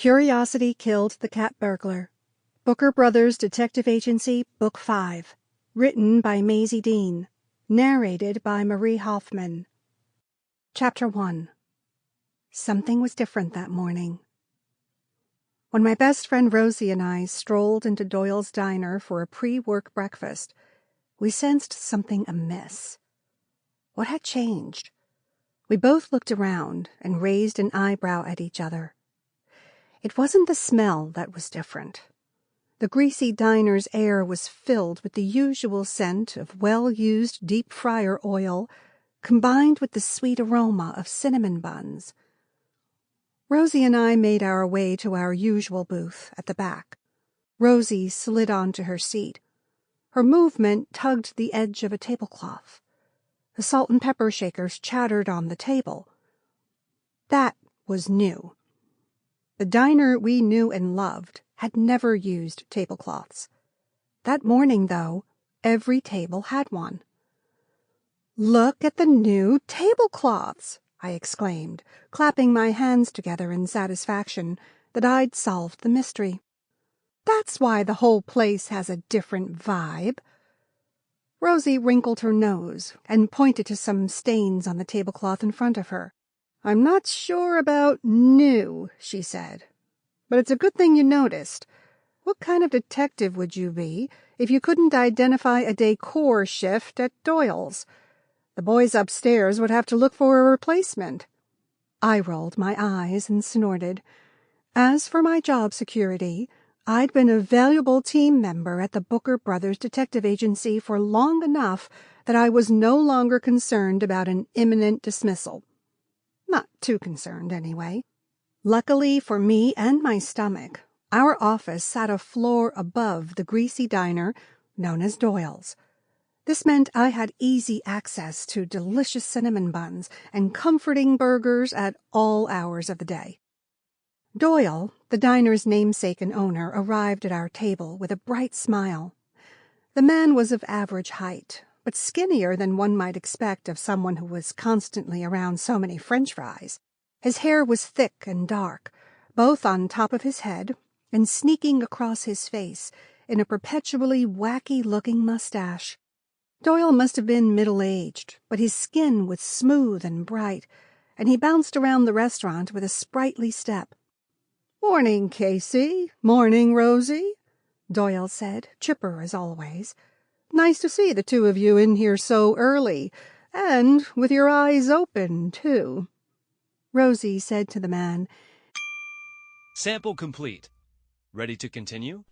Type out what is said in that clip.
Curiosity Killed the Cat Burglar. Booker Brothers Detective Agency, Book 5. Written by Maisie Dean. Narrated by Marie Hoffman. Chapter 1. Something was different that morning. When my best friend Rosie and I strolled into Doyle's diner for a pre-work breakfast, we sensed something amiss. What had changed? We both looked around and raised an eyebrow at each other. It wasn't the smell that was different. The greasy diner's air was filled with the usual scent of well-used deep fryer oil, combined with the sweet aroma of cinnamon buns. Rosie and I made our way to our usual booth at the back. Rosie slid onto her seat. Her movement tugged the edge of a tablecloth. The salt and pepper shakers chattered on the table. That was new. The diner we knew and loved had never used tablecloths. That morning, though, every table had one. "Look at the new tablecloths!" I exclaimed, clapping my hands together in satisfaction that I'd solved the mystery. "That's why the whole place has a different vibe." Rosie wrinkled her nose and pointed to some stains on the tablecloth in front of her. "I'm not sure about new," she said, "but it's a good thing you noticed. What kind of detective would you be if you couldn't identify a decor shift at Doyle's? The boys upstairs would have to look for a replacement." I rolled my eyes and snorted. As for my job security, I'd been a valuable team member at the Booker Brothers Detective Agency for long enough that I was no longer concerned about an imminent dismissal. Not too concerned, anyway. Luckily for me and my stomach, our office sat a floor above the greasy diner known as Doyle's. This meant I had easy access to delicious cinnamon buns and comforting burgers at all hours of the day. Doyle, the diner's namesake and owner, arrived at our table with a bright smile. The man was of average height, but skinnier than one might expect of someone who was constantly around so many French fries. His hair was thick and dark, both on top of his head and sneaking across his face in a perpetually wacky-looking mustache. Doyle must have been middle-aged, but his skin was smooth and bright, and he bounced around the restaurant with a sprightly step. "Morning, Kacey. Morning, Rosie," Doyle said, chipper as always. "Nice to see the two of you in here so early, and with your eyes open, too." Rosie said to the man, "Sample complete. Ready to continue?"